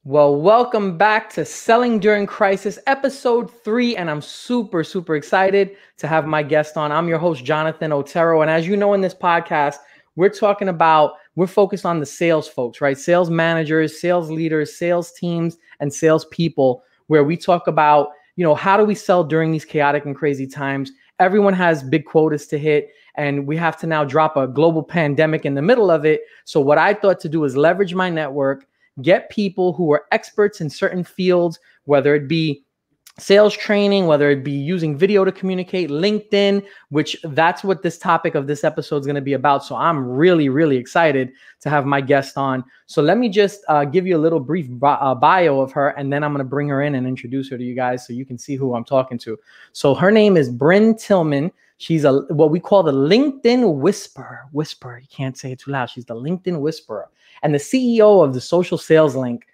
Well, welcome back to Selling During Crisis, episode 3. And I'm super, super excited to have my guest on. I'm your host, Jonathan Otero. And as you know, in this podcast, we're focused on the sales folks, right? Sales managers, sales leaders, sales teams, and sales people, where we talk about, how do we sell during these chaotic and crazy times? Everyone has big quotas to hit, and we have to now drop a global pandemic in the middle of it. So what I thought to do is leverage my network, get people who are experts in certain fields, whether it be sales training, whether it be using video to communicate, LinkedIn, which that's what this topic of this episode is going to be about. So I'm really, really excited to have my guest on. So let me just give you a little brief bio of her, and then I'm going to bring her in and introduce her to you guys so you can see who I'm talking to. So her name is Brynne Tillman. She's what we call the LinkedIn Whisperer. You can't say it too loud. She's the LinkedIn Whisperer and the CEO of the Social Sales Link.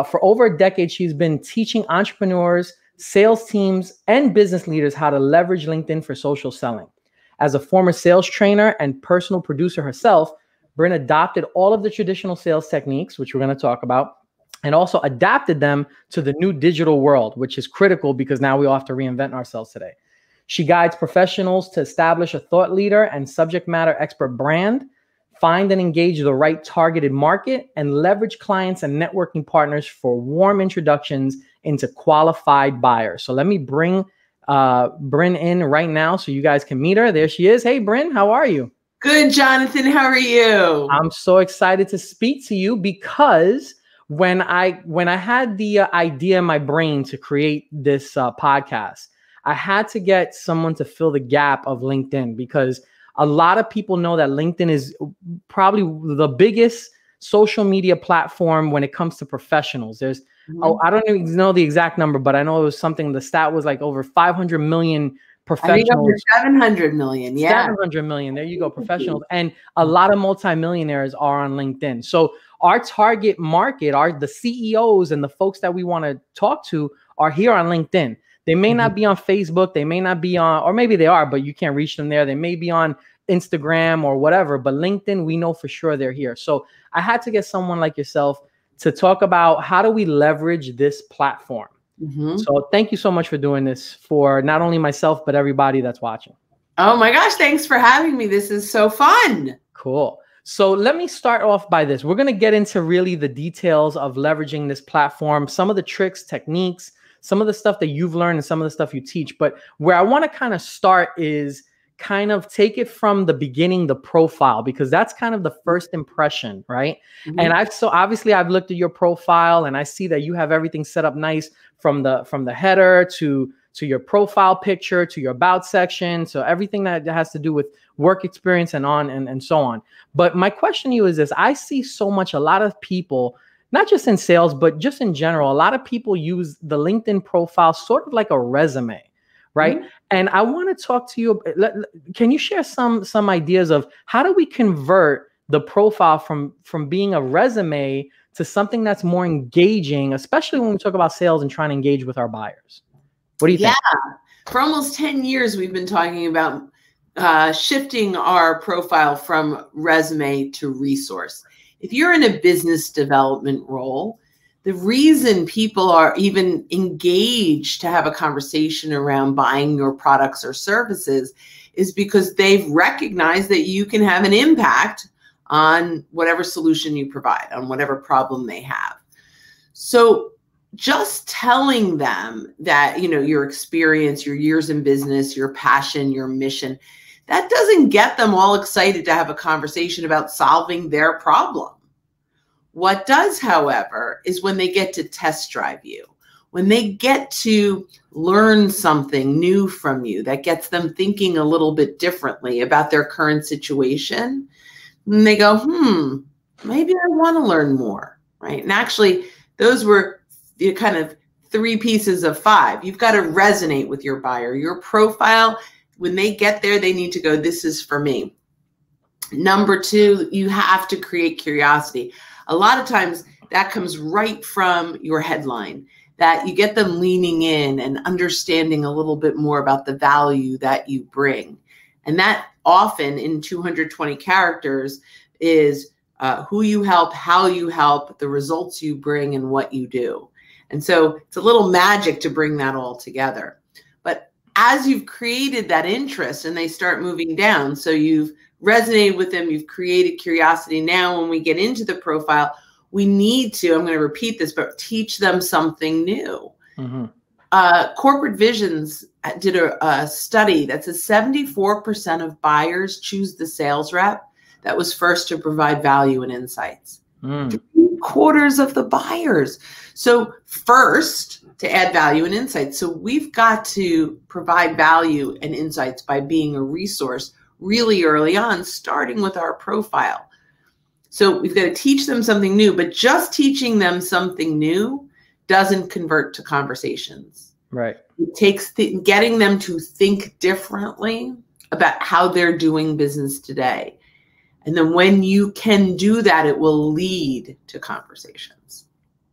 For over a decade, she's been teaching entrepreneurs, sales teams, and business leaders how to leverage LinkedIn for social selling. As a former sales trainer and personal producer herself, Brynne adopted all of the traditional sales techniques, which we're going to talk about, and also adapted them to the new digital world, which is critical because now we all have to reinvent ourselves today. She guides professionals to establish a thought leader and subject matter expert brand, find and engage the right targeted market, and leverage clients and networking partners for warm introductions into qualified buyers. So let me bring Brynne in right now so you guys can meet her. There she is. Hey, Brynne, how are you? Good, Jonathan. How are you? I'm so excited to speak to you because when I had the idea in my brain to create this podcast, I had to get someone to fill the gap of LinkedIn, because a lot of people know that LinkedIn is probably the biggest social media platform when it comes to professionals. There's, I don't even know the exact number, but I know it was something, the stat was like over 500 million professionals. I think over 700 million. Yeah. 700 million. There you go. Professionals. And a lot of multimillionaires are on LinkedIn. So our target market are the CEOs and the folks that we want to talk to are here on LinkedIn. They may not be on Facebook. They may not be on, or maybe they are, but you can't reach them there. They may be on Instagram or whatever, but LinkedIn, we know for sure they're here. So I had to get someone like yourself to talk about how do we leverage this platform. So thank you so much for doing this for not only myself, but everybody that's watching. Oh my gosh. Thanks for having me. This is so fun. Cool. So let me start off by this. We're going to get into really the details of leveraging this platform, some of the tricks, techniques, some of the stuff that you've learned and some of the stuff you teach. But where I want to kind of start is kind of take it from the beginning, the profile, because that's kind of the first impression, right? And obviously I've looked at your profile and I see that you have everything set up nice from the header to your profile picture, to your about section. So everything that has to do with work experience and so on. But my question to you is this: I see a lot of people, not just in sales, but just in general, a lot of people use the LinkedIn profile sort of like a resume, right? And I want to talk to you. Can you share some ideas of how do we convert the profile from being a resume to something that's more engaging, especially when we talk about sales and trying to engage with our buyers? What do you think? Yeah. For almost 10 years, we've been talking about shifting our profile from resume to resource. If you're in a business development role, the reason people are even engaged to have a conversation around buying your products or services is because they've recognized that you can have an impact on whatever solution you provide, on whatever problem they have. So just telling them that, your experience, your years in business, your passion, your mission, that doesn't get them all excited to have a conversation about solving their problem. What does, however, is when they get to test drive you, when they get to learn something new from you that gets them thinking a little bit differently about their current situation, and they go, maybe I want to learn more, right? And actually, those were the kind of 3 pieces of 5. You've got to resonate with your buyer. Your profile, when they get there, they need to go, this is for me. Number 2, you have to create curiosity. A lot of times that comes right from your headline, that you get them leaning in and understanding a little bit more about the value that you bring. And that often in 220 characters is who you help, how you help, the results you bring, and what you do. And so it's a little magic to bring that all together. But as you've created that interest and they start moving down, so you've resonated with them, you've created curiosity. Now, when we get into the profile, we need to, I'm going to repeat this, but teach them something new. Mm-hmm. Corporate Visions did a study that says 74% of buyers choose the sales rep that was first to provide value and insights. 3/4 of the buyers. So first to add value and insights. So we've got to provide value and insights by being a resource really early on, starting with our profile. So we've got to teach them something new, but just teaching them something new doesn't convert to conversations. Right. It takes getting them to think differently about how they're doing business today. And then when you can do that, it will lead to conversations.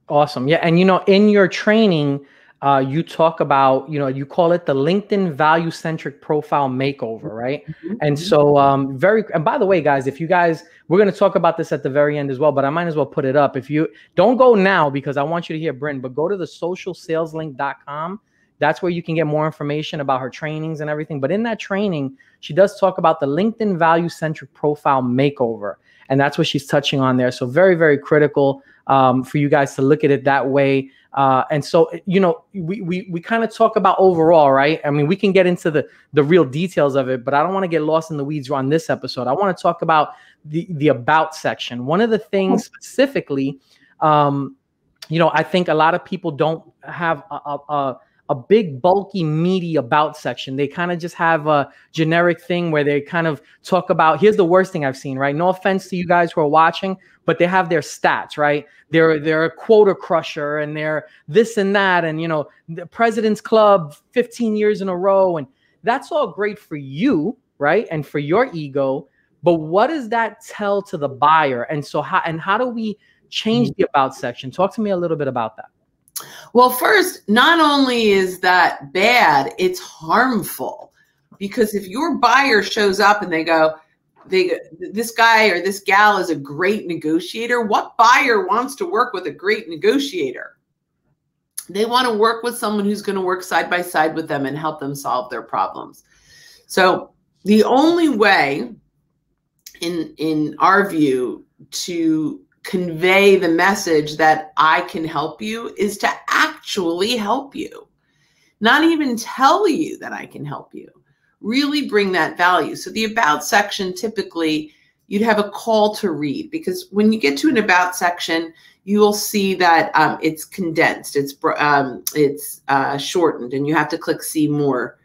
Awesome. Yeah. And, in your training, you talk about, you call it the LinkedIn value-centric profile makeover, right? Mm-hmm. And so and by the way, guys, we're going to talk about this at the very end as well, but I might as well put it up. If you don't go now, because I want you to hear Brynne, but go to the socialsaleslink.com. That's where you can get more information about her trainings and everything. But in that training, she does talk about the LinkedIn value-centric profile makeover. And that's what she's touching on there. So very, very critical for you guys to look at it that way. And so, we kind of talk about overall, right? I mean, we can get into the real details of it, but I don't want to get lost in the weeds on this episode. I want to talk about the about section. One of the things specifically, I think a lot of people don't have a big, bulky, meaty about section. They kind of just have a generic thing where they kind of talk about, here's the worst thing I've seen, right? No offense to you guys who are watching, but they have their stats, right? They're a quota crusher and they're this and that. And, the President's Club 15 years in a row. And that's all great for you, right? And for your ego. But what does that tell to the buyer? And so how do we change the about section? Talk to me a little bit about that. Well, first, not only is that bad, it's harmful, because if your buyer shows up and they go, this guy or this gal is a great negotiator, what buyer wants to work with a great negotiator? They want to work with someone who's going to work side by side with them and help them solve their problems. So the only way, in our view, to convey the message that I can help you is to actually help you, not even tell you that I can help you. Really bring that value. So the about section, typically you'd have a call to read, because when you get to an about section, you will see that it's condensed, it's shortened, and you have to click see more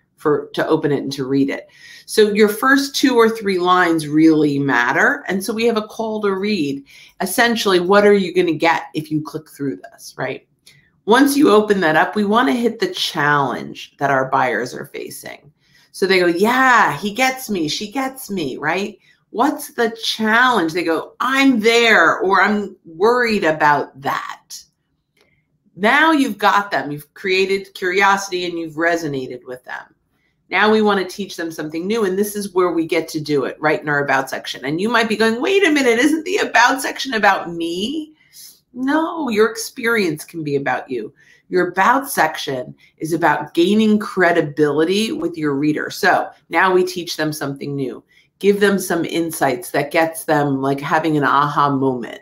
to open it and to read it. So your first 2 or 3 lines really matter. And so we have a call to read. Essentially, what are you going to get if you click through this, right? Once you open that up, we want to hit the challenge that our buyers are facing. So they go, yeah, he gets me, she gets me, right? What's the challenge? They go, I'm there, or I'm worried about that. Now you've got them. You've created curiosity and you've resonated with them. Now we want to teach them something new, and this is where we get to do it, right in our about section. And you might be going, wait a minute, isn't the about section about me? No, your experience can be about you. Your about section is about gaining credibility with your reader. So now we teach them something new. Give them some insights that gets them like having an aha moment.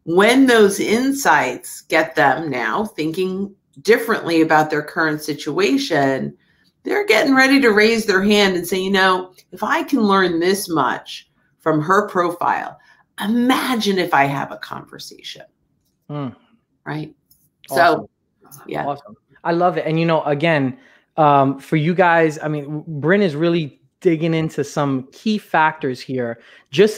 When those insights get them now thinking differently about their current situation, they're getting ready to raise their hand and say, if I can learn this much from her profile, imagine if I have a conversation. Right? Awesome. So, yeah. Awesome. I love it. And, again, for you guys, I mean, Brynne is really digging into some key factors here.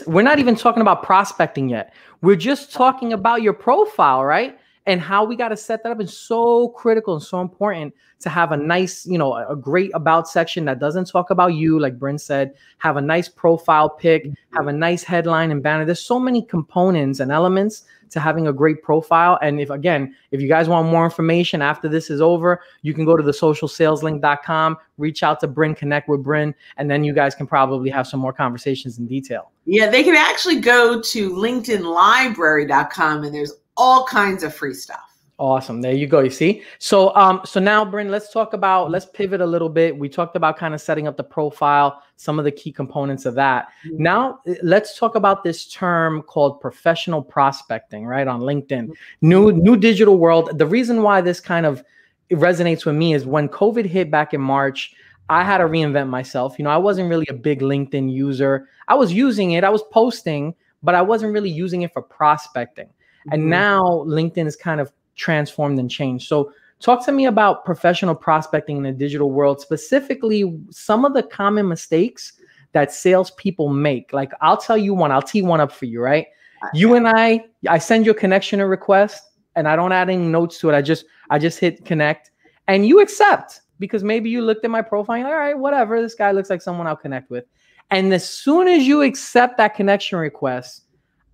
We're not even talking about prospecting yet. We're just talking about your profile, right? And how we got to set that up is so critical and so important to have a nice, a great about section that doesn't talk about you, like Brynne said, have a nice profile pic, have a nice headline and banner. There's so many components and elements to having a great profile. And if you guys want more information after this is over, you can go to the socialsaleslink.com, reach out to Brynne, connect with Brynne, and then you guys can probably have some more conversations in detail. Yeah, they can actually go to linkedinlibrary.com, and there's all kinds of free stuff. Awesome. There you go. You see? So now, Brynne, let's pivot a little bit. We talked about kind of setting up the profile, some of the key components of that. Mm-hmm. Now let's talk about this term called professional prospecting, right? On LinkedIn, new digital world. The reason why this kind of resonates with me is when COVID hit back in March, I had to reinvent myself. I wasn't really a big LinkedIn user. I was using it. I was posting, but I wasn't really using it for prospecting. Mm-hmm. And now LinkedIn is kind of transformed and changed. So talk to me about professional prospecting in the digital world, specifically some of the common mistakes that salespeople make. Like I'll tee one up for you, right? You and I send you a connection request and I don't add any notes to it. I just hit connect and you accept because maybe you looked at my profile and you're like, all right, whatever. This guy looks like someone I'll connect with. And as soon as you accept that connection request,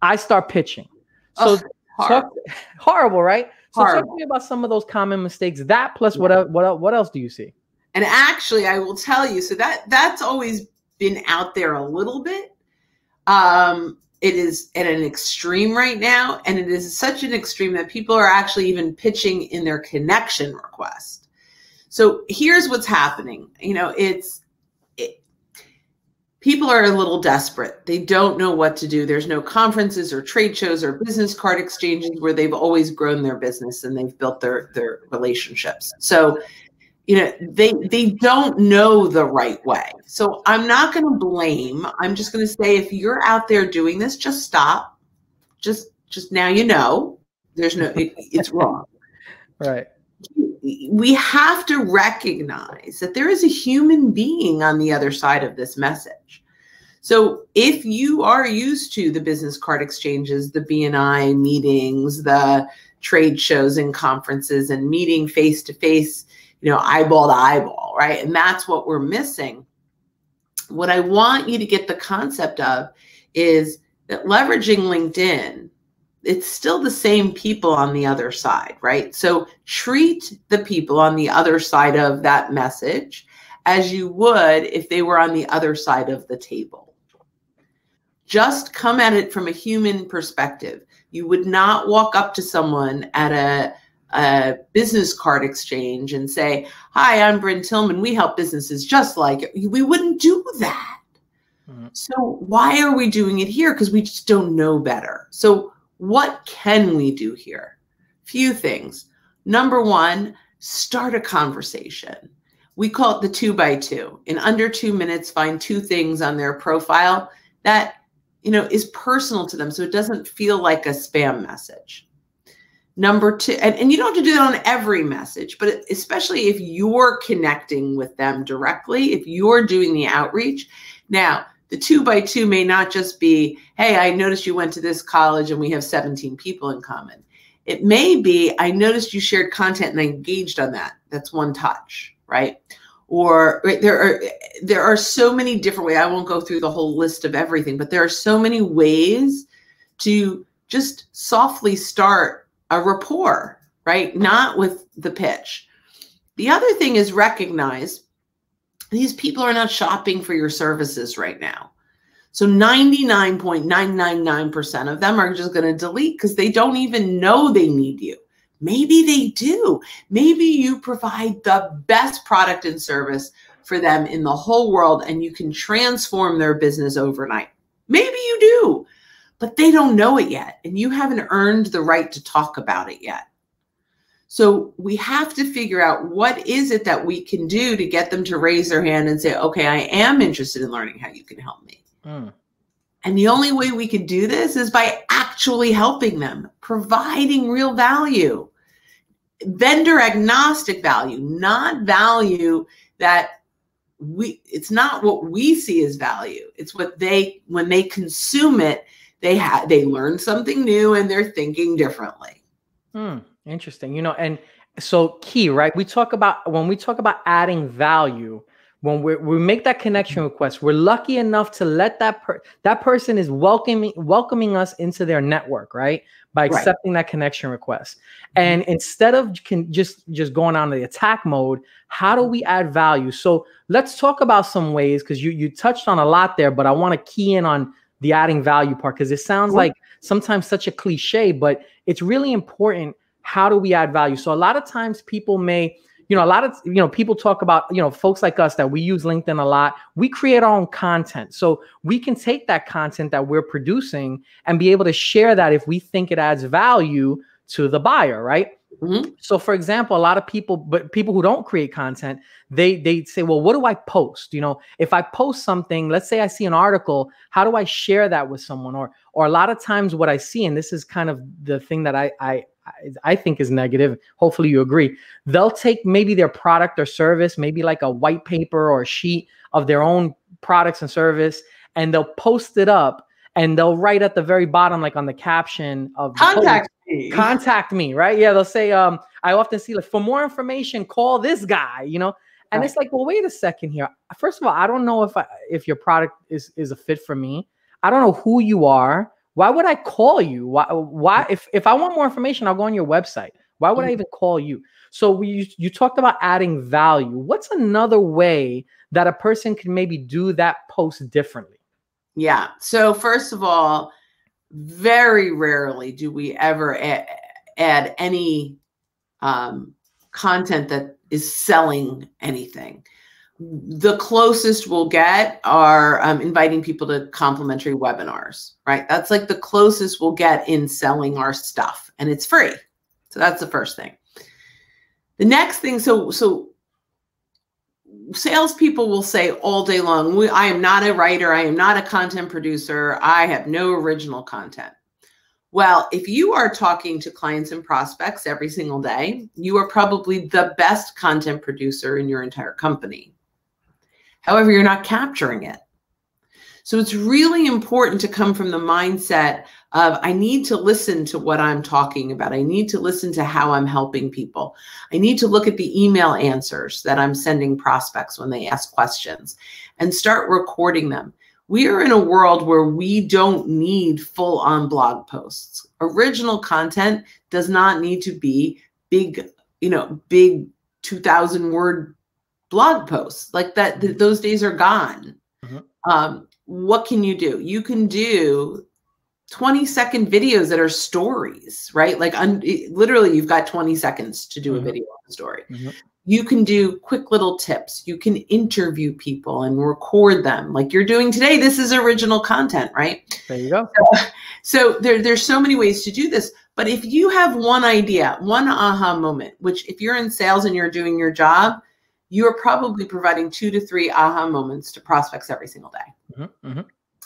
I start pitching. So horrible, right? So talk to me about some of those common mistakes. That plus what else do you see? And actually, I will tell you. So that's always been out there a little bit. It is at an extreme right now, and it is such an extreme that people are actually even pitching in their connection request. So here's what's happening. People are a little desperate. They don't know what to do. There's no conferences or trade shows or business card exchanges where they've always grown their business and they've built their relationships. So, they don't know the right way. So I'm not going to blame. I'm just going to say, if you're out there doing this, just stop. Just now, it's wrong. Right. We have to recognize that there is a human being on the other side of this message. So if you are used to the business card exchanges, the B&I meetings, the trade shows and conferences and meeting face-to-face, eyeball to eyeball, right? And that's what we're missing. What I want you to get the concept of is that leveraging LinkedIn, it's still the same people on the other side, right? So treat the people on the other side of that message as you would if they were on the other side of the table. Just come at it from a human perspective. You would not walk up to someone at a business card exchange and say, "Hi, I'm Brynne Tillman. We help businesses just like you." We wouldn't do that. Mm-hmm. So why are we doing it here? Because we just don't know better. So what can we do here? Few things. Number one, start a conversation. We call it the 2x2. In under 2 minutes, find 2 things on their profile that, is personal to them. So it doesn't feel like a spam message. Number 2, and you don't have to do that on every message, but especially if you're connecting with them directly, if you're doing the outreach. Now, the 2x2 may not just be, "Hey, I noticed you went to this college and we have 17 people in common." It may be, "I noticed you shared content and I engaged on that." That's one touch, right? Or there are so many different ways. I won't go through the whole list of everything, but there are so many ways to just softly start a rapport, right? Not with the pitch. The other thing is recognize these people are not shopping for your services right now. So 99.999% of them are just going to delete because they don't even know they need you. Maybe they do. Maybe you provide the best product and service for them in the whole world and you can transform their business overnight. Maybe you do, but they don't know it yet and you haven't earned the right to talk about it yet. So we have to figure out what is it that we can do to get them to raise their hand and say, "Okay, I am interested in learning how you can help me." And the only way we can do this is by actually helping them, providing real value, vendor agnostic value, not value that it's not what we see as value. It's what when they consume it, they learn something new and they're thinking differently. Interesting. And so key, right? When we talk about adding value, when we make that connection request, we're lucky enough to let that person is welcoming us into their network, right? By accepting that connection request. And instead of just going on the attack mode, how do we add value? So let's talk about some ways, because you touched on a lot there, but I want to key in on the adding value part, because it sounds like sometimes such a cliche, but it's really important. How do we add value? So a lot of times people may, people talk about, folks like us that we use LinkedIn a lot. We create our own content. So we can take that content that we're producing and be able to share that if we think it adds value to the buyer, right? So for example, a lot of people who don't create content, they say, well, what do I post? If I post something, let's say I see an article, how do I share that with someone? Or a lot of times what I see, and this is kind of the thing that I think is negative. Hopefully you agree. They'll take maybe their product or service, maybe like a white paper or a sheet of their own products and service, and they'll post it up, and they'll write at the very bottom, like on the caption of contact me, right? Yeah, they'll say, I often see, like, for more information, call this guy, and it's like, well, wait a second here. First of all, I don't know if your product is a fit for me. I don't know who you are. Why would I call you? Why? If I want more information, I'll go on your website. Why would I even call you? So you talked about adding value. What's another way that a person can maybe do that post differently? Yeah. So first of all, very rarely do we ever add any content that is selling anything. The closest we'll get are inviting people to complimentary webinars, right? That's like the closest we'll get in selling our stuff, and it's free. So that's the first thing. The next thing, so salespeople will say all day long, I am not a writer, I am not a content producer, I have no original content. Well, if you are talking to clients and prospects every single day, you are probably the best content producer in your entire company. However, you're not capturing it. So it's really important to come from the mindset of, I need to listen to what I'm talking about. I need to listen to how I'm helping people. I need to look at the email answers that I'm sending prospects when they ask questions and start recording them. We are in a world where we don't need full-on blog posts. Original content does not need to be big 2,000-word blog posts like that. Those days are gone. What can you do? You can do 20-second videos that are stories, right? Like literally you've got 20 seconds to do a video on a story. You can do quick little tips. You can interview people and record them like you're doing today. This is original content, right? There you go. So there's so many ways to do this. But if you have one idea, one aha moment, which if you're in sales and you're doing your job, you're probably providing 2 to 3 aha moments to prospects every single day.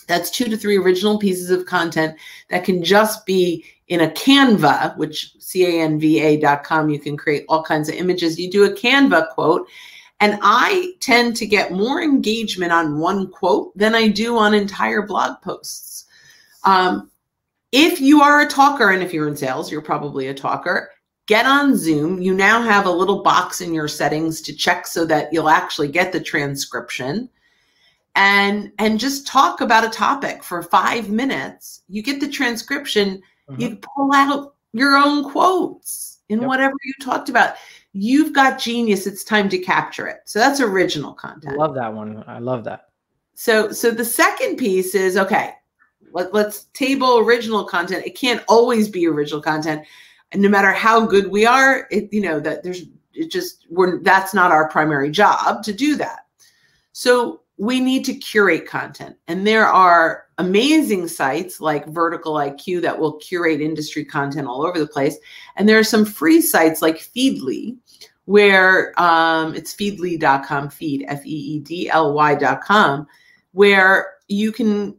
That's 2 to 3 original pieces of content that can just be in a Canva, which canva.com, you can create all kinds of images. You do a Canva quote, and I tend to get more engagement on one quote than I do on entire blog posts. If you are a talker, and if you're in sales, you're probably a talker, get on Zoom. You now have a little box in your settings to check so that you'll actually get the transcription. And just talk about a topic for 5 minutes. You get the transcription, you pull out your own quotes in whatever you talked about. You've got genius. It's time to capture it. So that's original content. I love that one. I love that. So the second piece is, okay, let's table original content. It can't always be original content. And no matter how good we are, that's not our primary job to do that. So we need to curate content. And there are amazing sites like Vertical IQ that will curate industry content all over the place. And there are some free sites like Feedly, where it's feedly.com, Feedly.com, where you can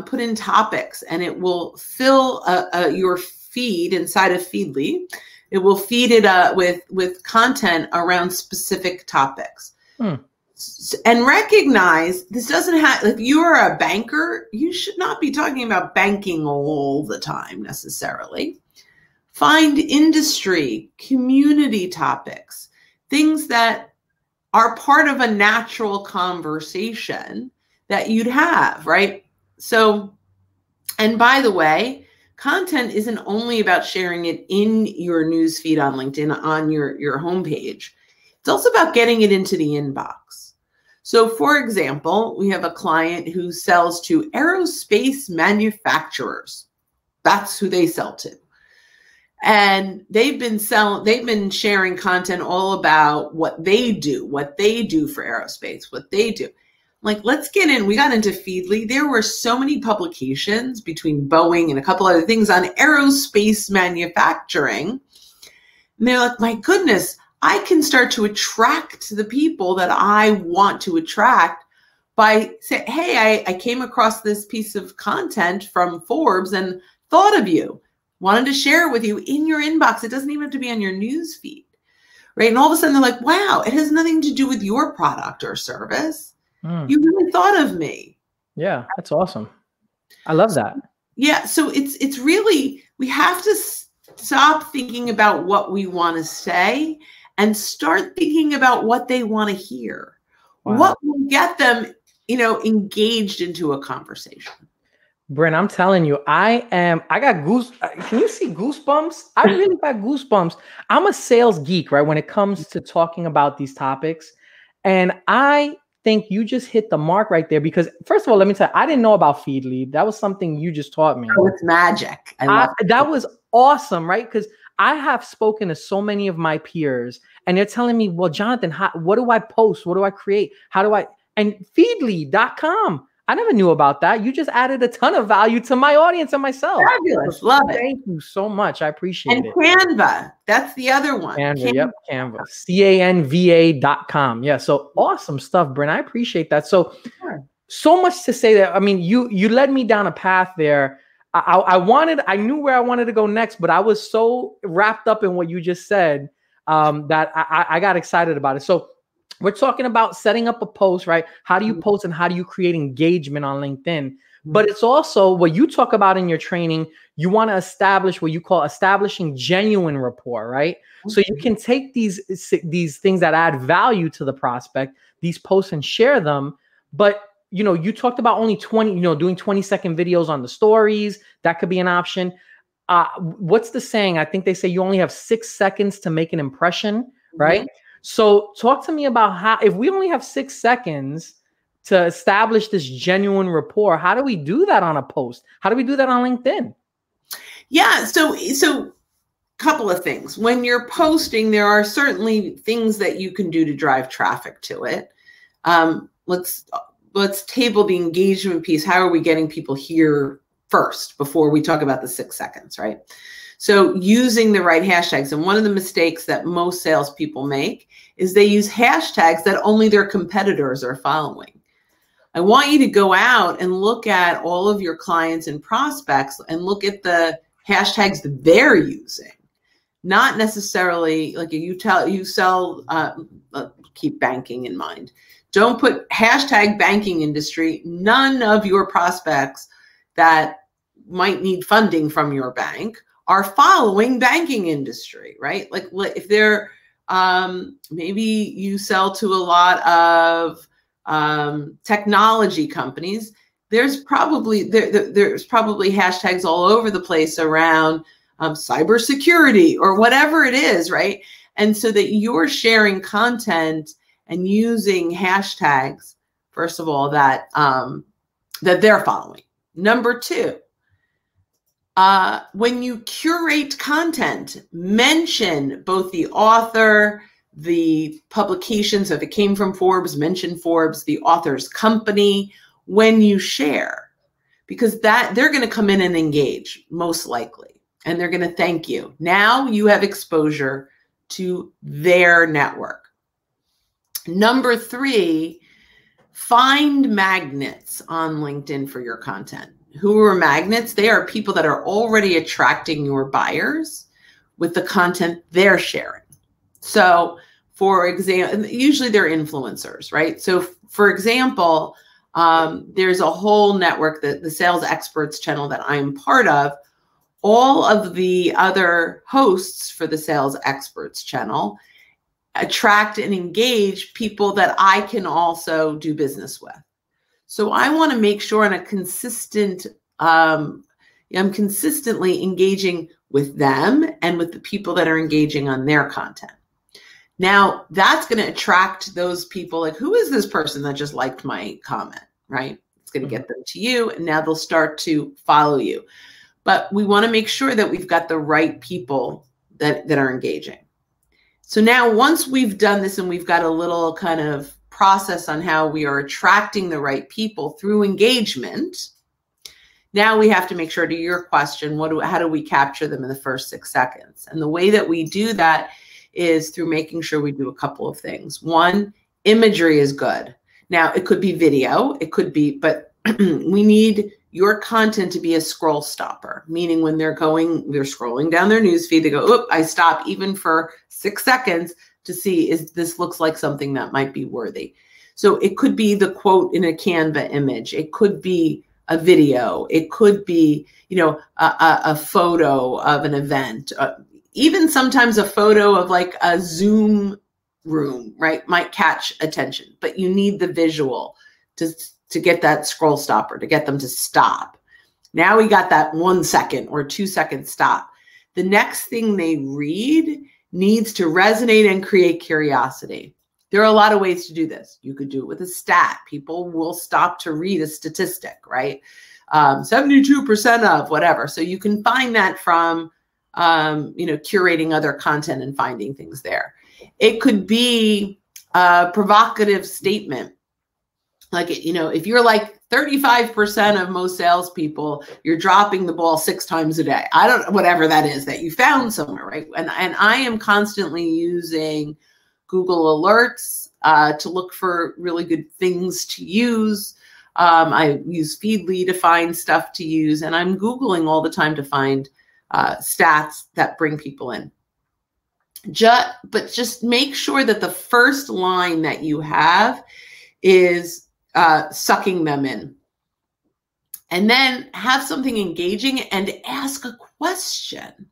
put in topics and it will fill your feed inside of Feedly. It will feed it with content around specific topics. And recognize this doesn't have, if you're a banker, you should not be talking about banking all the time necessarily. Find industry, community topics, things that are part of a natural conversation that you'd have, right? So, and by the way, content isn't only about sharing it in your newsfeed on LinkedIn, on your homepage. It's also about getting it into the inbox. So for example, we have a client who sells to aerospace manufacturers. That's who they sell to. And they've been sharing content all about what they do for aerospace, what they do. Like, let's get in. We got into Feedly. There were so many publications between Boeing and a couple other things on aerospace manufacturing. And they're like, my goodness, I can start to attract the people that I want to attract by saying, hey, I came across this piece of content from Forbes and thought of you. Wanted to share it with you in your inbox. It doesn't even have to be on your news feed, right? And all of a sudden they're like, wow, it has nothing to do with your product or service. You really thought of me. Yeah, that's awesome. I love that. Yeah, so it's really, we have to stop thinking about what we want to say and start thinking about what they want to hear. Wow. What will get them, engaged into a conversation. Brynne, I'm telling you, I got can you see goosebumps? I really got goosebumps. I'm a sales geek, right? When it comes to talking about these topics. And I think you just hit the mark right there, because first of all, let me tell you, I didn't know about Feedly. That was something you just taught me. Oh, it's magic. I love it. That was awesome, right? Because I have spoken to so many of my peers and they're telling me, well, Jonathan, what do I post? What do I create? And Feedly.com. I never knew about that. You just added a ton of value to my audience and myself. Fabulous. Love it. Thank you so much. I appreciate it. And Canva. That's the other one. Canva. Canva. CANVA.com. Yeah. So awesome stuff, Brynne. I appreciate that. So, so much to say that. I mean, you led me down a path there. I knew where I wanted to go next, but I was so wrapped up in what you just said that I got excited about it. So we're talking about setting up a post, right? How do you post and how do you create engagement on LinkedIn? But it's also what you talk about in your training. You want to establish what you call establishing genuine rapport, right? So you can take these things that add value to the prospect, these posts, and share them. But, you talked about only 20, doing 20-second videos on the stories. That could be an option. What's the saying? I think they say you only have 6 seconds to make an impression, right? So talk to me about how, if we only have 6 seconds to establish this genuine rapport, how do we do that on a post? How do we do that on LinkedIn? Yeah. So couple of things. When you're posting, there are certainly things that you can do to drive traffic to it. Let's table the engagement piece. How are we getting people here first before we talk about the 6 seconds, right? So using the right hashtags. And one of the mistakes that most salespeople make is they use hashtags that only their competitors are following. I want you to go out and look at all of your clients and prospects and look at the hashtags that they're using. Not necessarily like you sell, keep banking in mind. Don't put hashtag banking industry. None of your prospects that might need funding from your bank are following banking industry, right? Like if they're, maybe you sell to a lot of technology companies, there's probably hashtags all over the place around cybersecurity or whatever it is, right? And so that you're sharing content and using hashtags, first of all, that they're following. Number two, when you curate content, mention both the author, the publications. If it came from Forbes, mention Forbes, the author's company when you share, because they're going to come in and engage most likely, and they're going to thank you. Now you have exposure to their network. Number three, find magnets on LinkedIn for your content. Who are magnets? They are people that are already attracting your buyers with the content they're sharing. So for example, usually they're influencers, right? So for example, there's a whole network, the Sales Experts channel that I'm part of. all of the other hosts for the Sales Experts channel attract and engage people that I can also do business with. So I want to make sure on a consistent, I'm consistently engaging with them and with the people that are engaging on their content. Now that's going to attract those people. Like, who is this person that just liked my comment, right? It's going to get them to you, and now they'll start to follow you. But we want to make sure that we've got the right people that are engaging. So now once we've done this and we've got a little kind of process on how we are attracting the right people through engagement, now we have to make sure, to your question, how do we capture them in the first 6 seconds? And the way that we do that is through making sure we do a couple of things. One, imagery is good. Now it could be video, it could be, but we need your content to be a scroll stopper, meaning when they're scrolling down their newsfeed, they go, oop, I stop even for 6 seconds to see, is this looks like something that might be worthy. So it could be the quote in a Canva image. It could be a video. It could be, a photo of an event. Even sometimes a photo of like a Zoom room, right, might catch attention, but you need the visual to get that scroll stopper, to get them to stop. Now we got that 1 second or 2 second stop. The next thing they read needs to resonate and create curiosity. There are a lot of ways to do this. You could do it with a stat. People will stop to read a statistic, right? 72% of whatever. So you can find that from, curating other content and finding things there. It could be a provocative statement. Like, if you're like 35% of most salespeople, you're dropping the ball 6 times a day. I don't know, whatever that is that you found somewhere, right? And I am constantly using Google Alerts to look for really good things to use. I use Feedly to find stuff to use, and I'm Googling all the time to find stats that bring people in. But just make sure that the first line that you have is sucking them in. And then have something engaging and ask a question.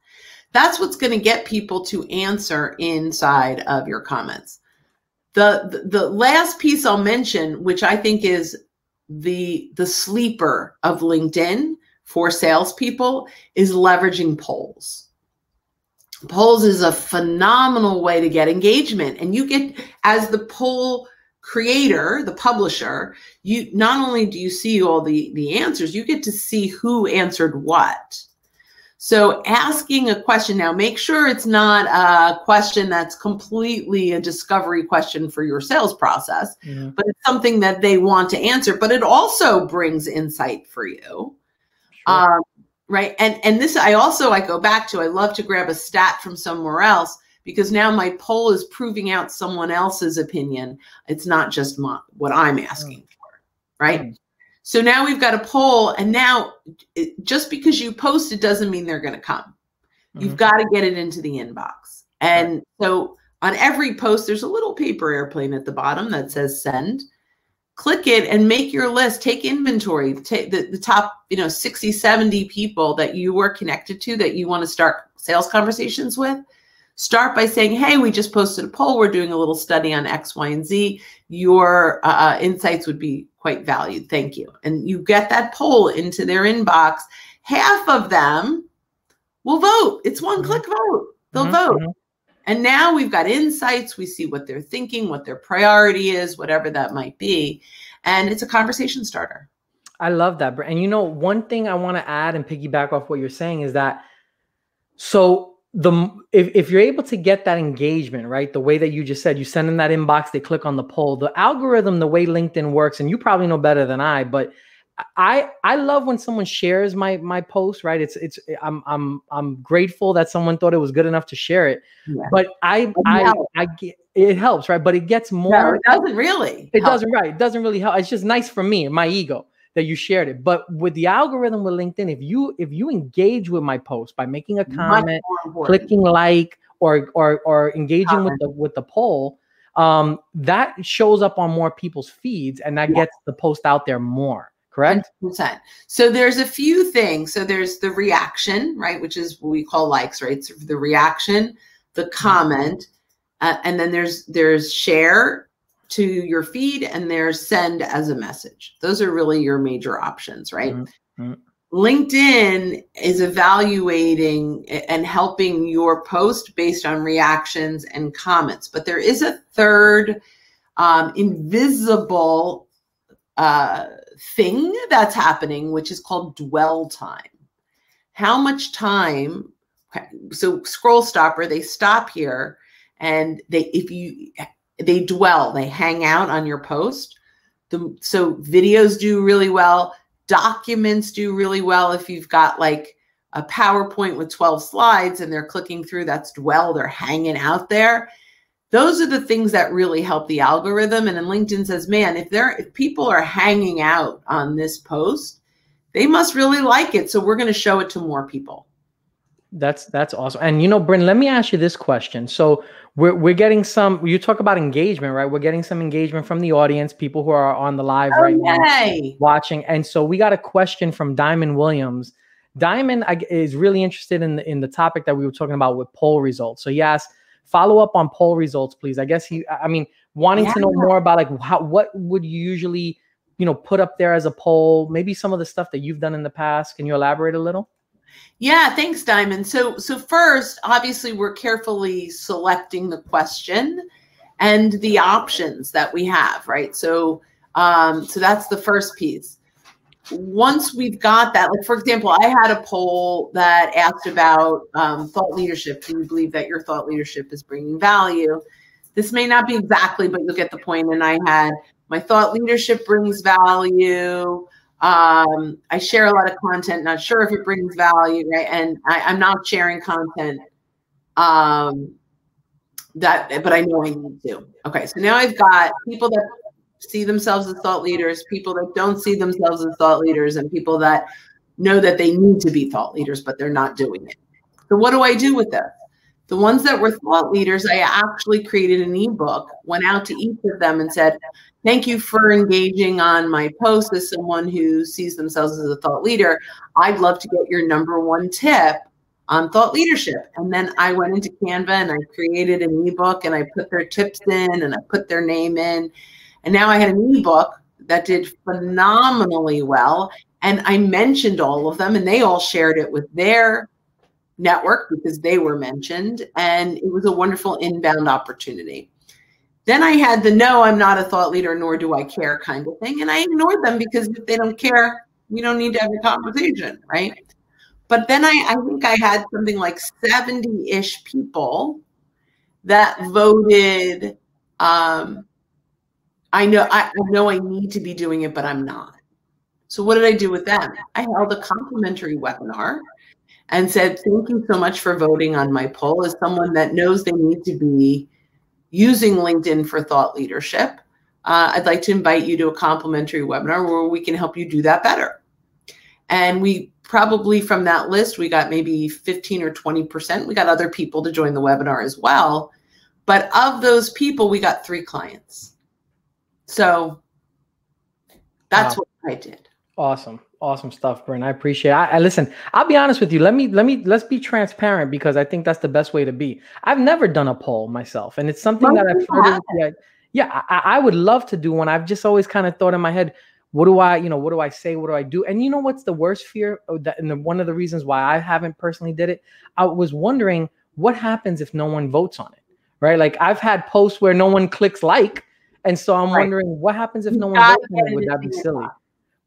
That's what's going to get people to answer inside of your comments. The last piece I'll mention, which I think is the sleeper of LinkedIn for salespeople, is leveraging polls. Polls is a phenomenal way to get engagement. And you get, as the poll creator, the publisher, you not only do you see all the answers, you get to see who answered what. So asking a question, now make sure it's not a question that's completely a discovery question for your sales process, but it's something that they want to answer, but it also brings insight for you. Sure. Right. And this, I go back to, I love to grab a stat from somewhere else, because now my poll is proving out someone else's opinion. It's not just what I'm asking for, right? So now we've got a poll, and now just because you post it doesn't mean they're going to come. You've got to get it into the inbox. And so on every post, there's a little paper airplane at the bottom that says send. Click it and make your list. Take inventory. Take the top 60, 70 people that you were connected to that you want to start sales conversations with. Start by saying, hey, we just posted a poll. We're doing a little study on X, Y, and Z. Your insights would be quite valued. Thank you. And you get that poll into their inbox. Half of them will vote. It's one click vote. They'll vote. And now we've got insights. We see what they're thinking, what their priority is, whatever that might be. And it's a conversation starter. I love that. And one thing I want to add and piggyback off what you're saying is that, so if you're able to get that engagement, right, the way that you just said, you send them that inbox, they click on the poll, the algorithm, the way LinkedIn works, and you probably know better than I, but I love when someone shares my post, right? I'm grateful that someone thought it was good enough to share it, but I get, it helps, right? But it gets more. No, it doesn't really. It doesn't, right? It doesn't really help. It's just nice for me, my ego, that you shared it. But with the algorithm with LinkedIn, if you engage with my post by making a comment, clicking like, or engaging with the poll, that shows up on more people's feeds, and that gets the post out there more. correct? 100%. So there's a few things. So there's the reaction, right, which is what we call likes, right? So the reaction, the comment, and then there's share to your feed, and there's send as a message. Those are really your major options, right? Mm-hmm. LinkedIn is evaluating and helping your post based on reactions and comments, but there is a third invisible thing that's happening, which is called dwell time. How much time? So scroll stopper, they stop here, and they dwell, they hang out on your post. So videos do really well. Documents do really well. If you've got like a PowerPoint with 12 slides and they're clicking through, that's dwell, they're hanging out there. Those are the things that really help the algorithm. And then LinkedIn says, man, if people are hanging out on this post, they must really like it. So we're going to show it to more people. That's awesome. And Brynne, let me ask you this question. So we're getting some, you talk about engagement, right? We're getting some engagement from the audience, people who are on the live right now watching. And so we got a question from Diamond Williams. Diamond is really interested in the topic that we were talking about with poll results. So he asked, follow up on poll results, please. I guess wanting to know more about like what would you usually, put up there as a poll, maybe some of the stuff that you've done in the past. Can you elaborate a little? Yeah, thanks, Diamond. So first, obviously, we're carefully selecting the question and the options that we have, right? So that's the first piece. Once we've got that, like, for example, I had a poll that asked about thought leadership. Do you believe that your thought leadership is bringing value? This may not be exactly, but you'll get the point. And I had, my thought leadership brings value. I share a lot of content, not sure if it brings value, right? And I'm not sharing content but I know I need to. Okay, so now I've got people that see themselves as thought leaders, people that don't see themselves as thought leaders, and people that know that they need to be thought leaders, but they're not doing it. So what do I do with this? The ones that were thought leaders, I actually created an ebook, went out to each of them and said, thank you for engaging on my post as someone who sees themselves as a thought leader. I'd love to get your #1 tip on thought leadership. And then I went into Canva and I created an ebook and I put their tips in and I put their name in. And now I had an ebook that did phenomenally well. And I mentioned all of them and they all shared it with their network because they were mentioned. And it was a wonderful inbound opportunity. Then I had the no, I'm not a thought leader, nor do I care kind of thing. And I ignored them because if they don't care, we don't need to have a conversation, right? But then I think I had something like 70-ish people that voted, I know I need to be doing it, but I'm not. So what did I do with them? I held a complimentary webinar and said, thank you so much for voting on my poll. As someone that knows they need to be using LinkedIn for thought leadership, I'd like to invite you to a complimentary webinar where we can help you do that better. And we probably, from that list, we got maybe 15 or 20%. We got other people to join the webinar as well. But of those people, we got 3 clients. So that's what I did. Awesome. Awesome stuff, Brynne. I appreciate it. Listen, I'll be honest with you. Let's be transparent because I think that's the best way to be. I've never done a poll myself. And it's something that I've heard. I would love to do one. I've just always kind of thought in my head, what do I say? What do I do? And you know what's the worst fear? And one of the reasons why I haven't personally did it, I was wondering what happens if no one votes on it, right? Like I've had posts where no one clicks like, and so I'm wondering what happens if no one votes on it? Would that be silly?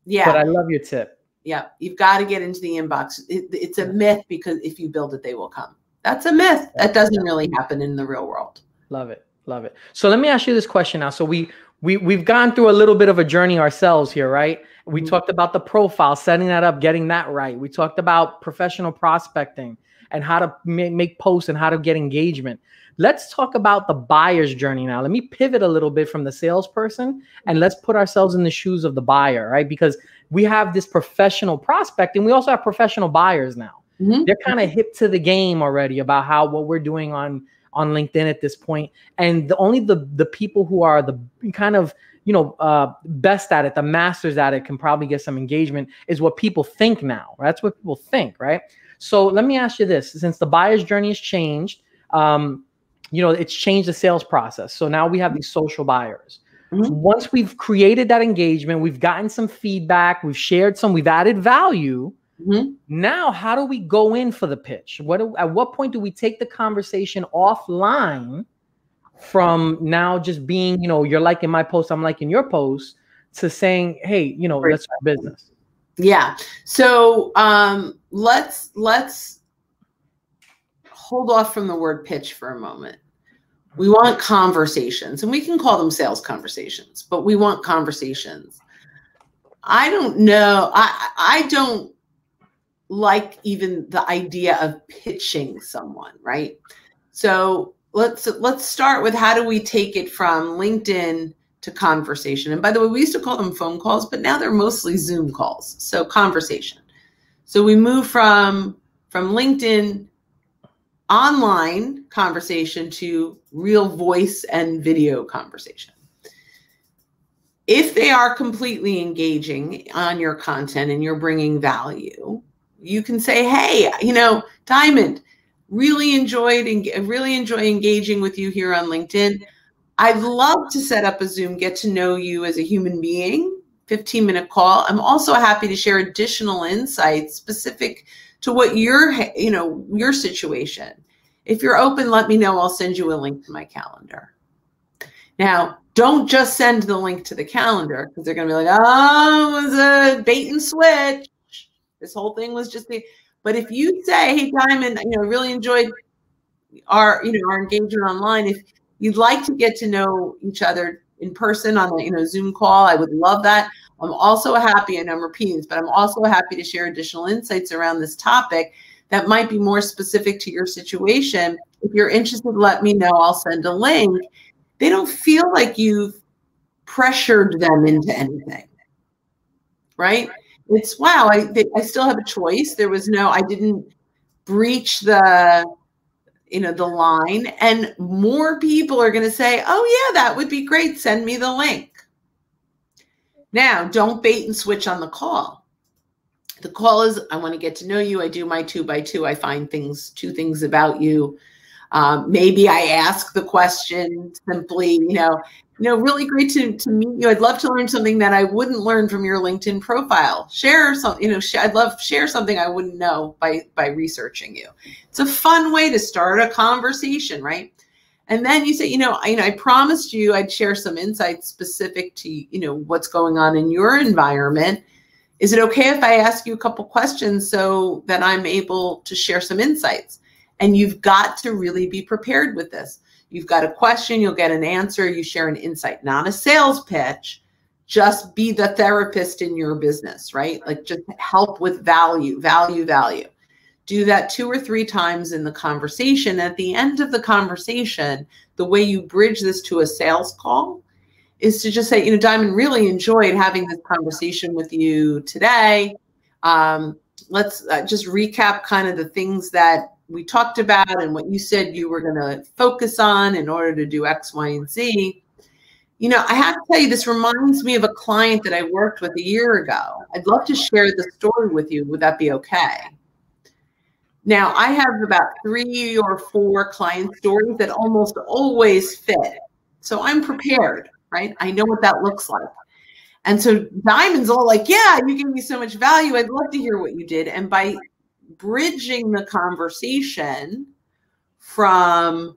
Yeah. But I love your tip. Yeah. You've got to get into the inbox. It's a myth because if you build it, they will come. That's a myth. That doesn't really happen in the real world. Love it. Love it. So let me ask you this question now. So we've gone through a little bit of a journey ourselves here, right? We talked about the profile, setting that up, getting that right. We talked about professional prospecting and how to make posts and how to get engagement. Let's talk about the buyer's journey now. Let me pivot a little bit from the salesperson and let's put ourselves in the shoes of the buyer, right? Because we have this professional prospecting. We also have professional buyers now. Mm-hmm. They're kind of hip to the game already about what we're doing on LinkedIn at this point. And only the people who are the kind of best at it, the masters at it can probably get some engagement, is what people think now. That's what people think, right? So let me ask you this: since the buyer's journey has changed, it's changed the sales process. So now we have these social buyers. Once we've created that engagement, we've gotten some feedback, we've shared some, we've added value. Now, how do we go in for the pitch? At what point do we take the conversation offline from now just being, you're liking my post, I'm liking your post, to saying, hey, let's start business? Yeah. So let's hold off from the word pitch for a moment. We want conversations, and we can call them sales conversations, but we want conversations. I don't know. I don't like even the idea of pitching someone, right? So let's start with, how do we take it from LinkedIn to conversation? And by the way, we used to call them phone calls, but now they're mostly Zoom calls. So conversation. So we move from LinkedIn online conversation to real voice and video conversation. If they are completely engaging on your content and you're bringing value, you can say, hey, Diamond, really enjoy engaging with you here on LinkedIn. I'd love to set up a Zoom, get to know you as a human being, 15-minute call. I'm also happy to share additional insights specific to what your situation. If you're open, let me know. I'll send you a link to my calendar. Now, don't just send the link to the calendar, because they're going to be like, oh, it was a bait and switch. This whole thing was just but if you say, hey, Diamond, really enjoyed our engagement online. If you'd like to get to know each other in person on a Zoom call, I would love that. I'm also happy, and I'm repeating this, but I'm also happy to share additional insights around this topic that might be more specific to your situation. If you're interested, let me know. I'll send a link. They don't feel like you've pressured them into anything, right? It's, wow, I still have a choice. I didn't breach the line, and more people are going to say, oh yeah, that would be great. Send me the link. Now, don't bait and switch on the call. The call is, I want to get to know you. I do my 2x2. I find two things about you. Maybe I ask the question simply, really great to meet you. I'd love to learn something that I wouldn't learn from your LinkedIn profile. Share something, I'd love to share something I wouldn't know by researching you. It's a fun way to start a conversation, right? And then you say, I promised you I'd share some insights specific to, what's going on in your environment. Is it okay if I ask you a couple questions so that I'm able to share some insights? And you've got to really be prepared with this. You've got a question, you'll get an answer, you share an insight, not a sales pitch. Just be the therapist in your business, right? Like, just help with value. Do that 2 or 3 times in the conversation. At the end of the conversation, the way you bridge this to a sales call is to just say, Diamond, really enjoyed having this conversation with you today. Let's just recap kind of the things that we talked about and what you said you were going to focus on in order to do X, Y, and Z. I have to tell you, this reminds me of a client that I worked with a year ago. I'd love to share the story with you. Would that be okay? Now, I have about 3 or 4 client stories that almost always fit. So I'm prepared, right? I know what that looks like. And so Diamond's all like, yeah, you gave me so much value. I'd love to hear what you did. And by bridging the conversation from,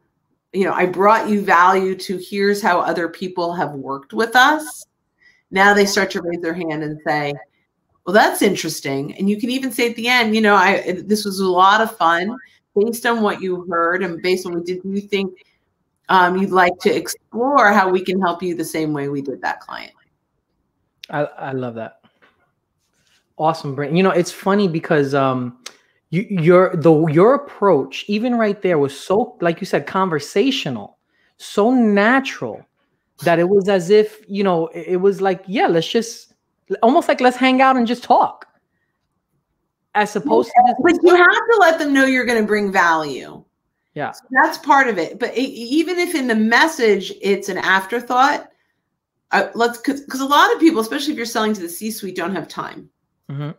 I brought you value, to here's how other people have worked with us. Now they start to raise their hand and say, well, that's interesting. And you can even say at the end, this was a lot of fun based on what you heard and based on what we did. Do you think you'd like to explore how we can help you the same way we did that client? I love that. Awesome, Brynne. It's funny because your approach, even right there, was so, like you said, conversational, so natural, that it was as if, it was like, yeah, almost like let's hang out and just talk. As opposed to but you have to let them know you're going to bring value. Yeah. So that's part of it. But even if in the message it's an afterthought, because a lot of people, especially if you're selling to the C-suite, don't have time. Mm-hmm.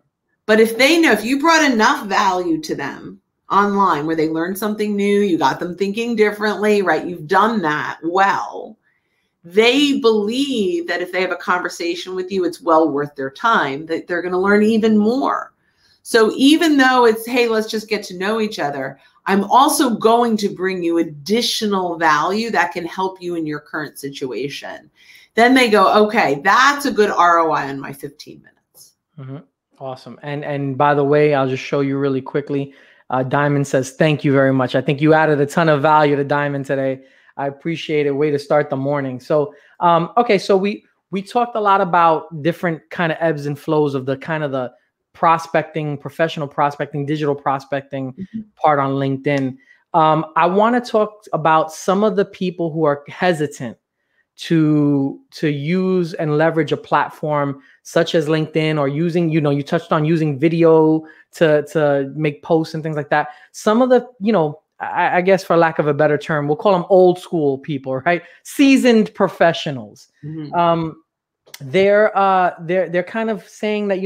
But if they know, if you brought enough value to them online where they learned something new, you got them thinking differently, right? You've done that well. They believe that if they have a conversation with you, it's well worth their time, that they're going to learn even more. So even though it's, hey, let's just get to know each other, I'm also going to bring you additional value that can help you in your current situation. Then they go, okay, that's a good ROI on my 15 minutes. Mm-hmm. Awesome. And by the way, I'll just show you really quickly. Diamond says, thank you very much. I think you added a ton of value to Diamond today. I appreciate it. Way to start the morning. So, okay. So we talked a lot about different kind of ebbs and flows of the kind of the prospecting, professional prospecting, digital prospecting part on LinkedIn. I want to talk about some of the people who are hesitant to use and leverage a platform such as LinkedIn, or using, you touched on using video to make posts and things like that. Some of the, I guess for lack of a better term, we'll call them old school people, right? Seasoned professionals. Mm-hmm. They're kind of saying that,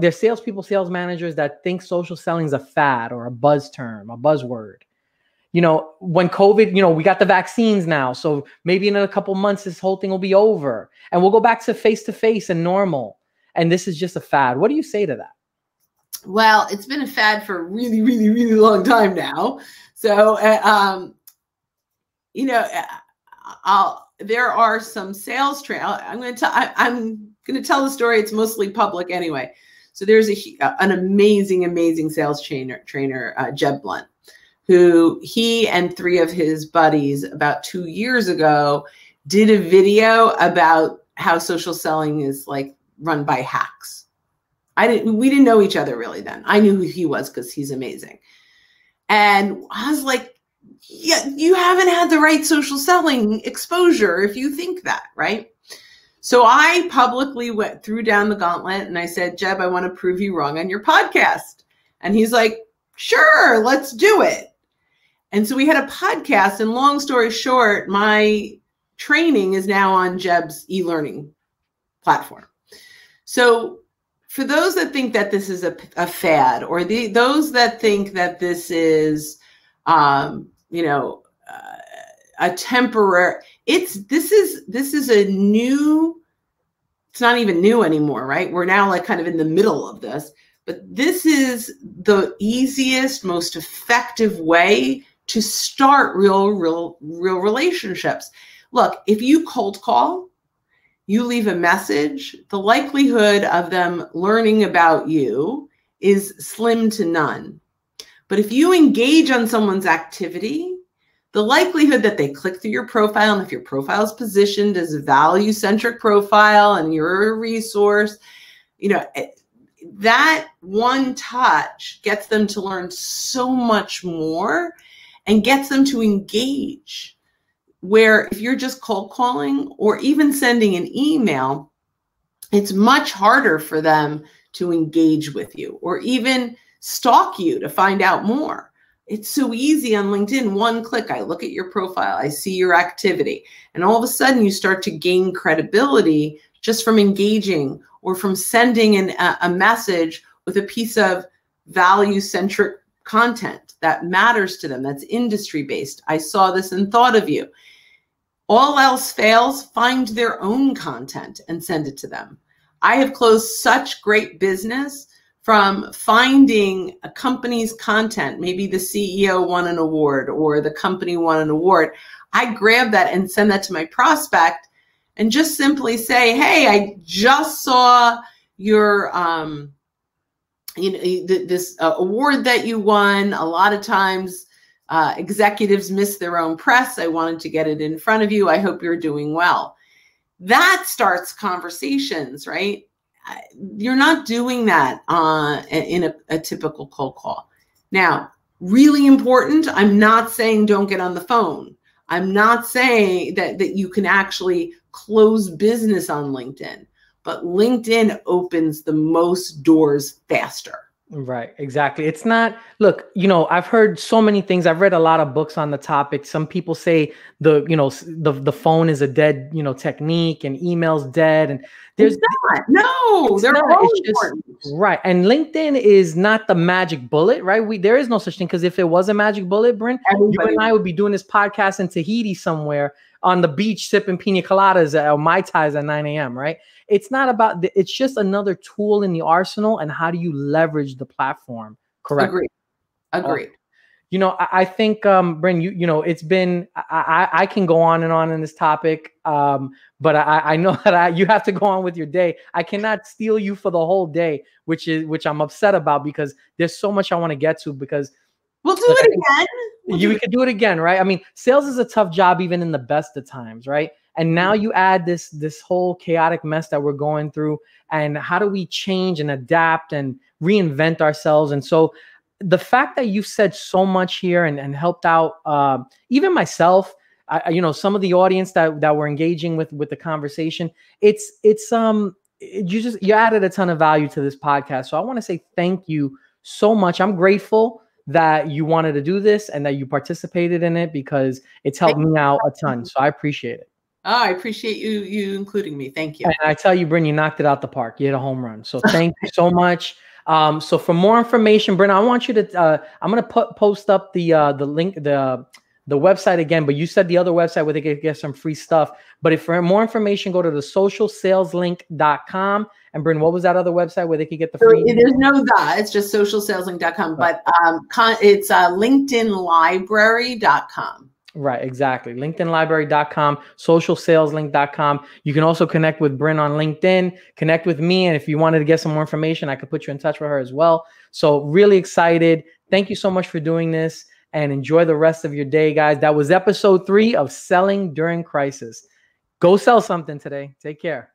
they're salespeople, sales managers that think social selling is a fad or a buzz term, a buzzword. When COVID, we got the vaccines now. So maybe in a couple months, this whole thing will be over and we'll go back to face-to-face and normal. And this is just a fad. What do you say to that? Well, it's been a fad for a really, really, really long time now. So, there are some sales I'm going to tell the story. It's mostly public anyway. So there's an amazing sales trainer, Jeb Blunt, who he and 3 of his buddies about 2 years ago did a video about how social selling is like run by hacks. We didn't know each other really then. I knew who he was because he's amazing. And I was like, yeah, you haven't had the right social selling exposure if you think that, right? So I publicly threw down the gauntlet and I said, Jeb, I want to prove you wrong on your podcast. And he's like, sure, let's do it. And so we had a podcast, and long story short, my training is now on Jeb's e-learning platform. So for those that think that this is a fad, or those that think that this is, a temporary, this is a new, it's not even new anymore, right? We're now like kind of in the middle of this, but this is the easiest, most effective way to start real relationships. Look, if you cold call, you leave a message, the likelihood of them learning about you is slim to none. But if you engage on someone's activity, the likelihood that they click through your profile, and if your profile is positioned as a value-centric profile and you're a resource, that one touch gets them to learn so much more and gets them to engage. Where if you're just cold calling or even sending an email, it's much harder for them to engage with you or even stalk you to find out more. It's so easy on LinkedIn. One click, I look at your profile, I see your activity, and all of a sudden you start to gain credibility just from engaging or from sending a message with a piece of value-centric content that matters to them, that's industry-based. I saw this and thought of you. All else fails, find their own content and send it to them. I have closed such great business from finding a company's content. Maybe the CEO won an award or the company won an award. I grab that and send that to my prospect and just simply say, hey, I just saw your this award that you won. A lot of times executives miss their own press. I wanted to get it in front of you. I hope you're doing well. That starts conversations, right? You're not doing that in a typical cold call. Now, really important, I'm not saying don't get on the phone. I'm not saying that you can actually close business on LinkedIn, but LinkedIn opens the most doors faster. Right, exactly. It's not, look, I've heard so many things. I've read a lot of books on the topic. Some people say the phone is a dead, technique, and email's dead. And there's It's not. No, it's they're not, all it's just important. right. And LinkedIn is not the magic bullet, right? There is no such thing, because if it was a magic bullet, Brynne, you Everybody, and I would be doing this podcast in Tahiti somewhere on the beach sipping pina coladas or Mai Tais at 9 a.m., right? It's not about it's just another tool in the arsenal, and how do you leverage the platform correctly? agreed. I think, Brynne, it's been, I can go on and on in this topic, but I know that you have to go on with your day. I cannot steal you for the whole day, which I'm upset about, because there's so much I want to get to, because We'll do it again. We could do it again, right? I mean, sales is a tough job, even in the best of times, right? And now you add this whole chaotic mess that we're going through, and how do we change and adapt and reinvent ourselves? And so the fact that you've said so much here and helped out, even myself, some of the audience that we're engaging with the conversation, you added a ton of value to this podcast. So I want to say thank you so much. I'm grateful that you wanted to do this and that you participated in it, because it's helped me out a ton. So I appreciate it. Oh, I appreciate you including me. Thank you. And I tell you, Brynne, you knocked it out the park. You hit a home run. So thank you so much. So for more information, Brynne, I want you to, I'm going to post up the link, the website again, but you said the other website where they could get some free stuff. But if for more information, go to the socialsaleslink.com. And Brynne, what was that other website where they could get the free? There's no it's just socialsaleslink.com, but it's linkedinlibrary.com. Right, exactly. LinkedInlibrary.com, socialsaleslink.com. You can also connect with Brynne on LinkedIn, connect with me. And if you wanted to get some more information, I could put you in touch with her as well. So really excited. Thank you so much for doing this, and enjoy the rest of your day, guys. That was episode 3 of Selling During Crisis. Go sell something today. Take care.